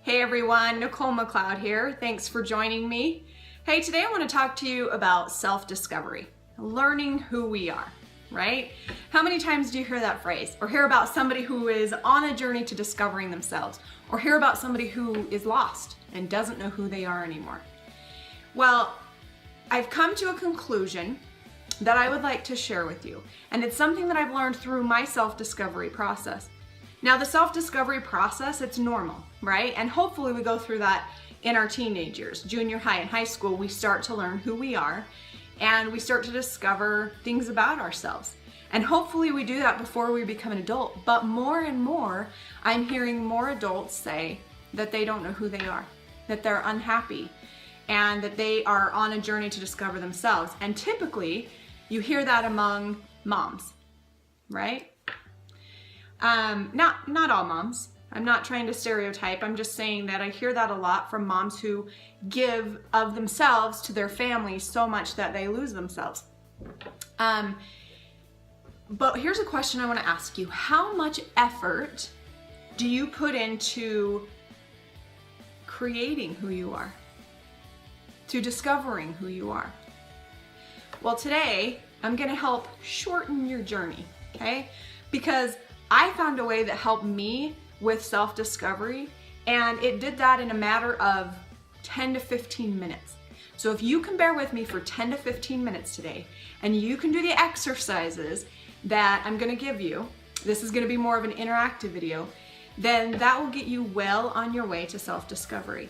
Hey everyone, Nicole McLeod here. Thanks for joining me. Hey, today I want to talk to you about self-discovery, learning who we are, right? How many times do you hear that phrase? Or hear about somebody who is on a journey to discovering themselves? Or hear about somebody who is lost and doesn't know who they are anymore? Well, I've come to a conclusion that I would like to share with you. And it's something that I've learned through my self-discovery process. Now, the self-discovery process, it's normal, right? And hopefully we go through that in our teenage years. Junior high and high school, we start to learn who we are and we start to discover things about ourselves. And hopefully we do that before we become an adult. But more and more, I'm hearing more adults say that they don't know who they are, that they're unhappy, and that they are on a journey to discover themselves. And typically, you hear that among moms, right? Not all moms. I'm not trying to stereotype. I'm just saying that I hear that a lot from moms who give of themselves to their families so much that they lose themselves. But here's a question I want to ask you. How much effort do you put into creating who you are? To discovering who you are? Well, today I'm going to help shorten your journey, okay? Because I found a way that helped me with self-discovery, and it did that in a matter of 10 to 15 minutes. So if you can bear with me for 10 to 15 minutes today, and you can do the exercises that I'm going to give you, this is going to be more of an interactive video, then that will get you well on your way to self-discovery.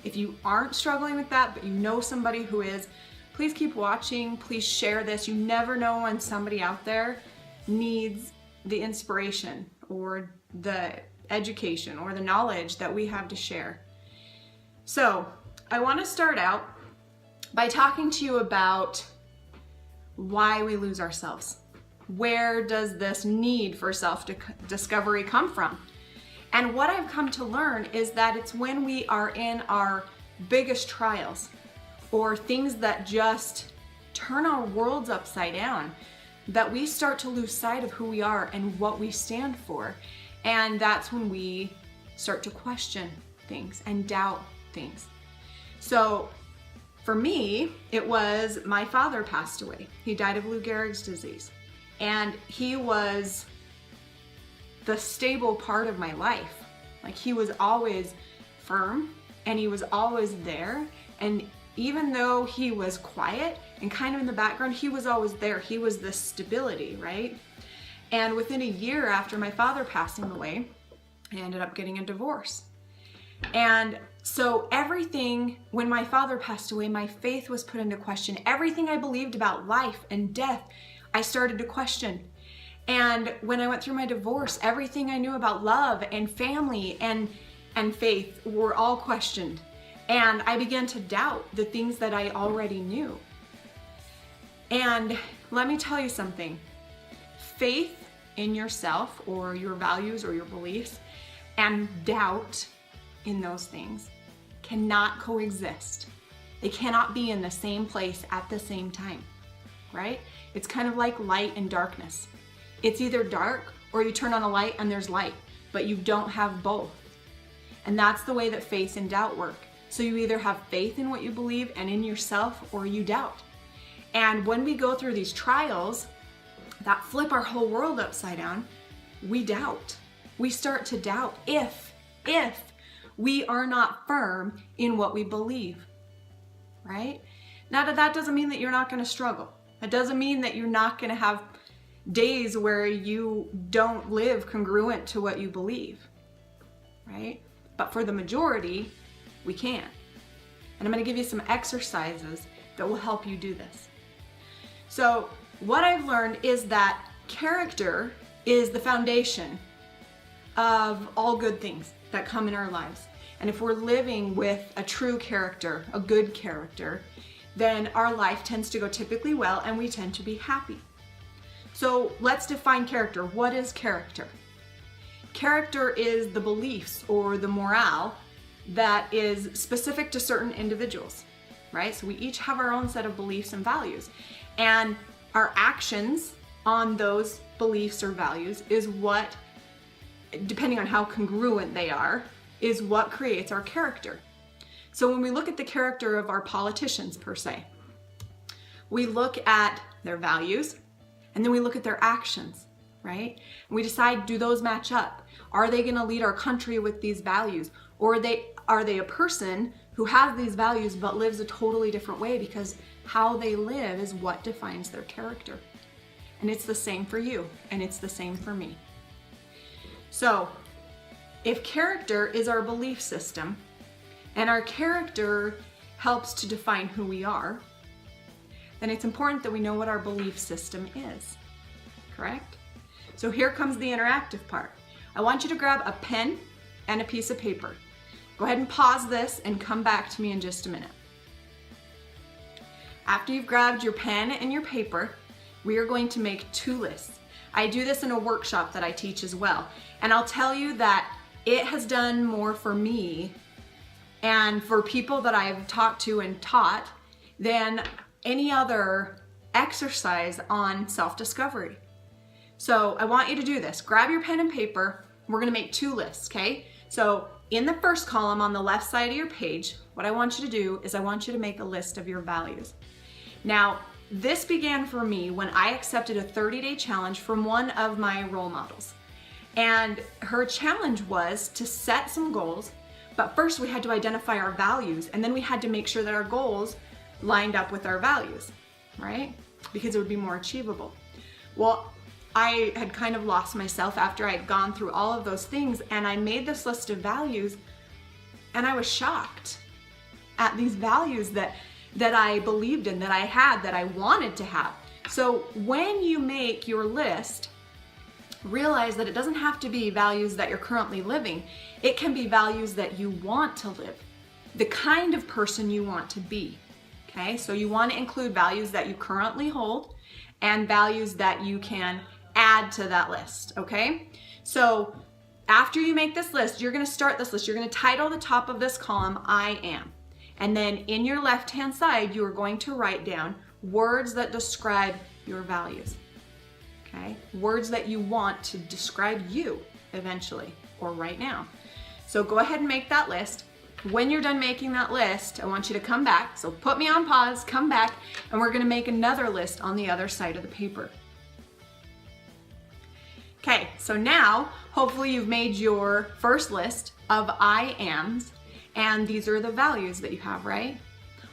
If you aren't struggling with that, but you know somebody who is, please keep watching, please share this. You never know when somebody out there needs the inspiration or the education or the knowledge that we have to share. So I want to start out by talking to you about why we lose ourselves. Where does this need for self-discovery come from? And what I've come to learn is that it's when we are in our biggest trials or things that just turn our worlds upside down that we start to lose sight of who we are and what we stand for. And that's when we start to question things and doubt things. So for me, it was my father passed away. He died of Lou Gehrig's disease. And he was the stable part of my life. Like, he was always firm and he was always there. And even though he was quiet and kind of in the background, he was always there. He was the stability, right? And within a year after my father passing away, I ended up getting a divorce. And so everything, when my father passed away, my faith was put into question. Everything I believed about life and death, I started to question. And when I went through my divorce, everything I knew about love and family and faith were all questioned. And I began to doubt the things that I already knew. And let me tell you something. Faith in yourself or your values or your beliefs and doubt in those things cannot coexist. They cannot be in the same place at the same time, right? It's kind of like light and darkness. It's either dark or you turn on a light and there's light, but you don't have both. And that's the way that faith and doubt work. So you either have faith in what you believe and in yourself, or you doubt. And when we go through these trials that flip our whole world upside down, we doubt. We start to doubt if we are not firm in what we believe, right? Now, that doesn't mean that you're not going to struggle. It doesn't mean that you're not going to have days where you don't live congruent to what you believe, right? But for the majority, we can. And I'm going to give you some exercises that will help you do this. So what I've learned is that character is the foundation of all good things that come in our lives. And if we're living with a true character, a good character, then our life tends to go typically well and we tend to be happy. So let's define character. What is character? Character is the beliefs or the morale that is specific to certain individuals, right? So we each have our own set of beliefs and values. And our actions on those beliefs or values is what, depending on how congruent they are, is what creates our character. So when we look at the character of our politicians per se, we look at their values and then we look at their actions, right? And we decide, do those match up? Are they going to lead our country with these values? Or are they a person who has these values but lives a totally different way, because how they live is what defines their character. And it's the same for you, and it's the same for me. So if character is our belief system, and our character helps to define who we are, then it's important that we know what our belief system is, correct? So here comes the interactive part. I want you to grab a pen and a piece of paper. Go ahead and pause this and come back to me in just a minute. After you've grabbed your pen and your paper, we are going to make 2 lists. I do this in a workshop that I teach as well. And I'll tell you that it has done more for me and for people that I've talked to and taught than any other exercise on self-discovery. So I want you to do this. Grab your pen and paper. We're gonna make 2 lists, okay? So in the first column on the left side of your page, what I want you to do is I want you to make a list of your values. Now, this began for me when I accepted a 30-day challenge from one of my role models. And her challenge was to set some goals, but first we had to identify our values, and then we had to make sure that our goals lined up with our values, right? Because it would be more achievable. Well, I had kind of lost myself after I had gone through all of those things, and I made this list of values, and I was shocked at these values that I believed in, that I had, that I wanted to have. So when you make your list, realize that it doesn't have to be values that you're currently living. It can be values that you want to live, the kind of person you want to be. Okay, so you want to include values that you currently hold and values that you can add to that list, okay? So after you make this list, you're going to start this list. You're going to title the top of this column, I am. And then in your left-hand side, you are going to write down words that describe your values, okay? Words that you want to describe you eventually or right now. So go ahead and make that list. When you're done making that list, I want you to come back. So put me on pause, come back, and we're gonna make another list on the other side of the paper. Okay, so now, hopefully you've made your first list of I ams, and these are the values that you have, right?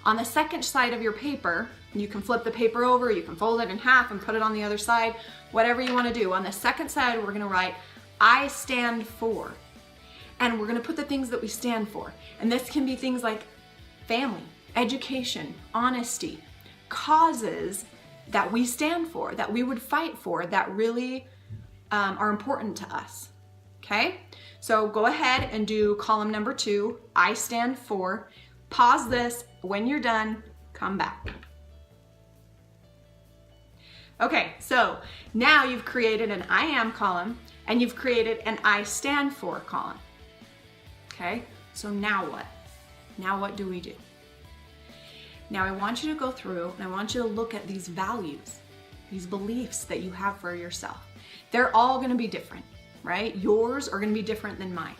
On the second side of your paper, you can flip the paper over, you can fold it in half and put it on the other side, whatever you wanna do. On the second side, we're gonna write, I stand for. And we're gonna put the things that we stand for. And this can be things like family, education, honesty, causes that we stand for, that we would fight for, that really are important to us, okay? So go ahead and do column number 2, I stand for. Pause this. When you're done, come back. Okay, so now you've created an I am column and you've created an I stand for column. Okay, so now what? Now what do we do? Now I want you to go through and I want you to look at these values, these beliefs that you have for yourself. They're all going to be different, right? Yours are going to be different than mine.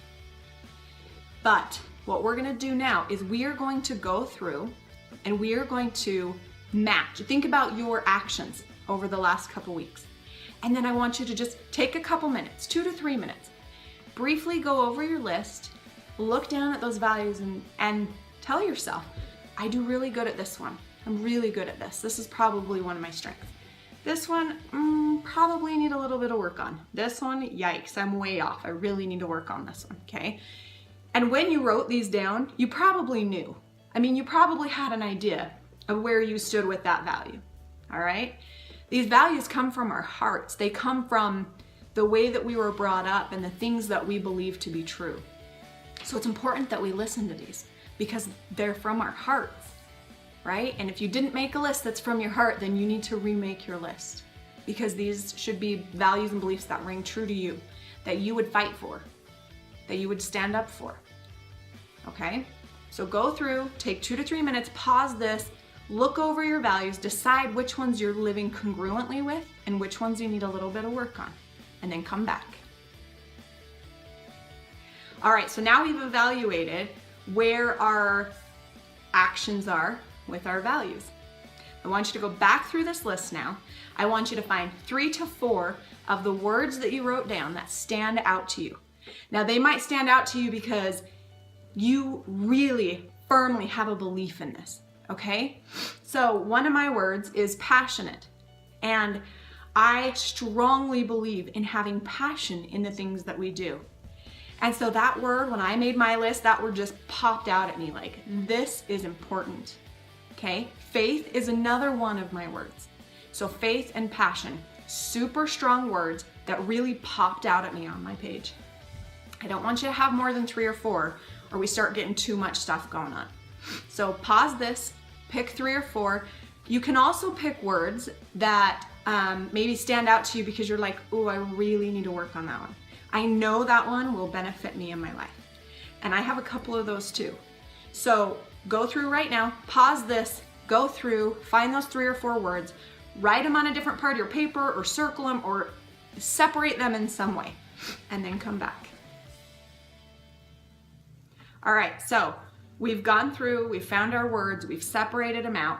But what we're going to do now is we are going to go through and we are going to match. Think about your actions over the last couple weeks. And then I want you to just take a couple minutes, 2 to 3 minutes, briefly go over your list, look down at those values and tell yourself, I do really good at this one. I'm really good at this. This is probably one of my strengths. This one, probably need a little bit of work on. This one, yikes, I'm way off. I really need to work on this one, okay? And when you wrote these down, you probably knew. I mean, you probably had an idea of where you stood with that value, all right? These values come from our hearts. They come from the way that we were brought up and the things that we believe to be true. So it's important that we listen to these because they're from our hearts, right? And if you didn't make a list that's from your heart, then you need to remake your list because these should be values and beliefs that ring true to you, that you would fight for, that you would stand up for, okay? So go through, take 2 to 3 minutes, pause this, look over your values, decide which ones you're living congruently with and which ones you need a little bit of work on, and then come back. All right, so now we've evaluated where our actions are with our values. I want you to go back through this list now. I want you to find 3 to 4 of the words that you wrote down that stand out to you. Now, they might stand out to you because you really firmly have a belief in this, okay? So one of my words is passionate, and I strongly believe in having passion in the things that we do. And so that word, when I made my list, that word just popped out at me like, this is important, okay? Faith is another one of my words. So faith and passion, super strong words that really popped out at me on my page. I don't want you to have more than 3 or 4, or we start getting too much stuff going on. So pause this, pick 3 or 4. You can also pick words that maybe stand out to you because you're like, oh, I really need to work on that one. I know that one will benefit me in my life. And I have a couple of those too. So go through right now, pause this, go through, find those 3 or 4 words, write them on a different part of your paper or circle them or separate them in some way, and then come back. All right, so we've gone through, we've found our words, we've separated them out.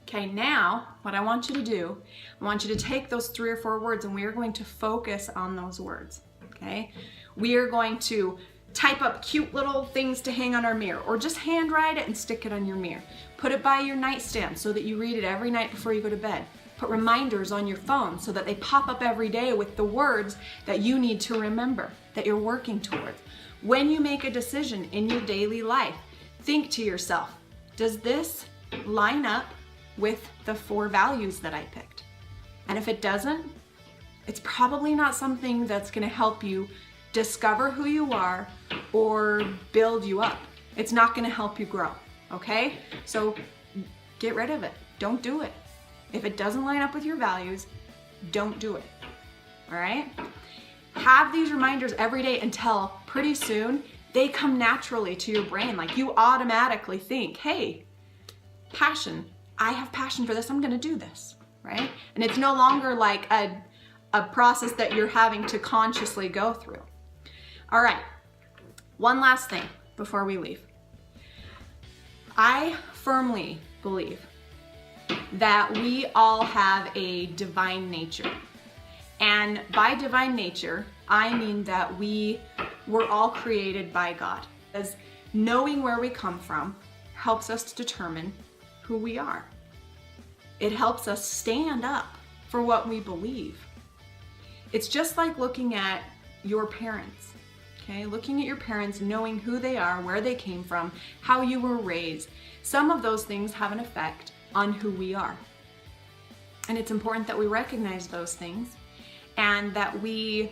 Okay, now what I want you to do, I want you to take those 3 or 4 words and we are going to focus on those words, okay? We are going to type up cute little things to hang on our mirror, or just handwrite it and stick it on your mirror. Put it by your nightstand so that you read it every night before you go to bed. Put reminders on your phone so that they pop up every day with the words that you need to remember, that you're working towards. When you make a decision in your daily life, think to yourself, does this line up with the 4 values that I picked? And if it doesn't, it's probably not something that's going to help you discover who you are or build you up. It's not going to help you grow, okay? So get rid of it. Don't do it. If it doesn't line up with your values, don't do it, all right? Have these reminders every day until pretty soon they come naturally to your brain. Like you automatically think, hey, passion, I have passion for this, I'm gonna do this, right? And it's no longer like a process that you're having to consciously go through. All right, one last thing before we leave. I firmly believe that we all have a divine nature. And by divine nature, I mean that we were all created by God. As knowing where we come from helps us to determine who we are. It helps us stand up for what we believe. It's just like looking at your parents, okay? Looking at your parents, knowing who they are, where they came from, how you were raised. Some of those things have an effect on who we are. And it's important that we recognize those things and that we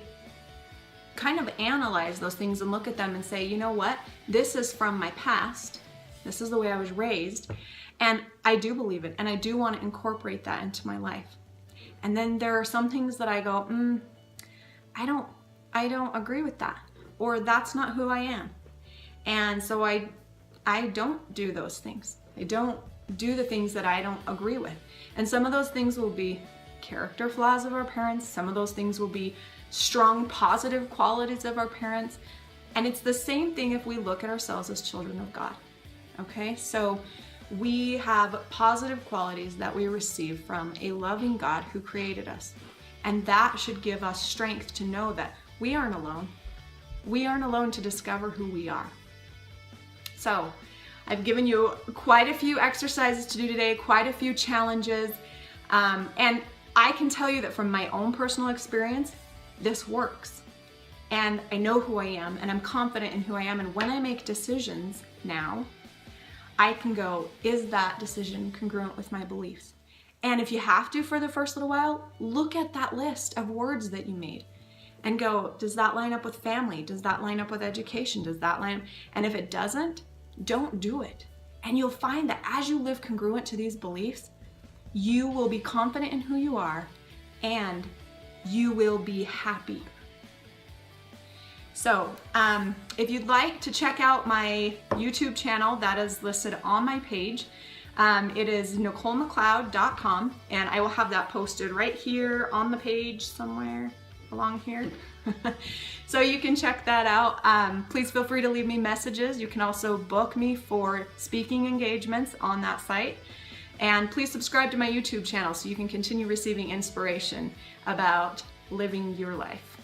kind of analyze those things and look at them and say, you know what? This is from my past. This is the way I was raised. And I do believe it. And I do want to incorporate that into my life. And then there are some things that I go, I don't agree with that. Or that's not who I am. And so I don't do those things. I don't do the things that I don't agree with. And some of those things will be character flaws of our parents. Some of those things will be strong positive qualities of our parents. And it's the same thing if we look at ourselves as children of God. Okay, so we have positive qualities that we receive from a loving God who created us. And that should give us strength to know that we aren't alone. We aren't alone to discover who we are. So I've given you quite a few exercises to do today, quite a few challenges. And I can tell you that from my own personal experience, this works. And I know who I am, and I'm confident in who I am. And when I make decisions now, I can go, is that decision congruent with my beliefs? And if you have to for the first little while, look at that list of words that you made and go, does that line up with family? Does that line up with education? Does that line up? And if it doesn't, don't do it. And you'll find that as you live congruent to these beliefs, you will be confident in who you are and you will be happy. So if you'd like to check out my YouTube channel, that is listed on my page. It is NicoleMcLeod.com, and I will have that posted right here on the page somewhere. along here. So you can check that out. Please feel free to leave me messages. You can also book me for speaking engagements on that site. And please subscribe to my YouTube channel so you can continue receiving inspiration about living your life.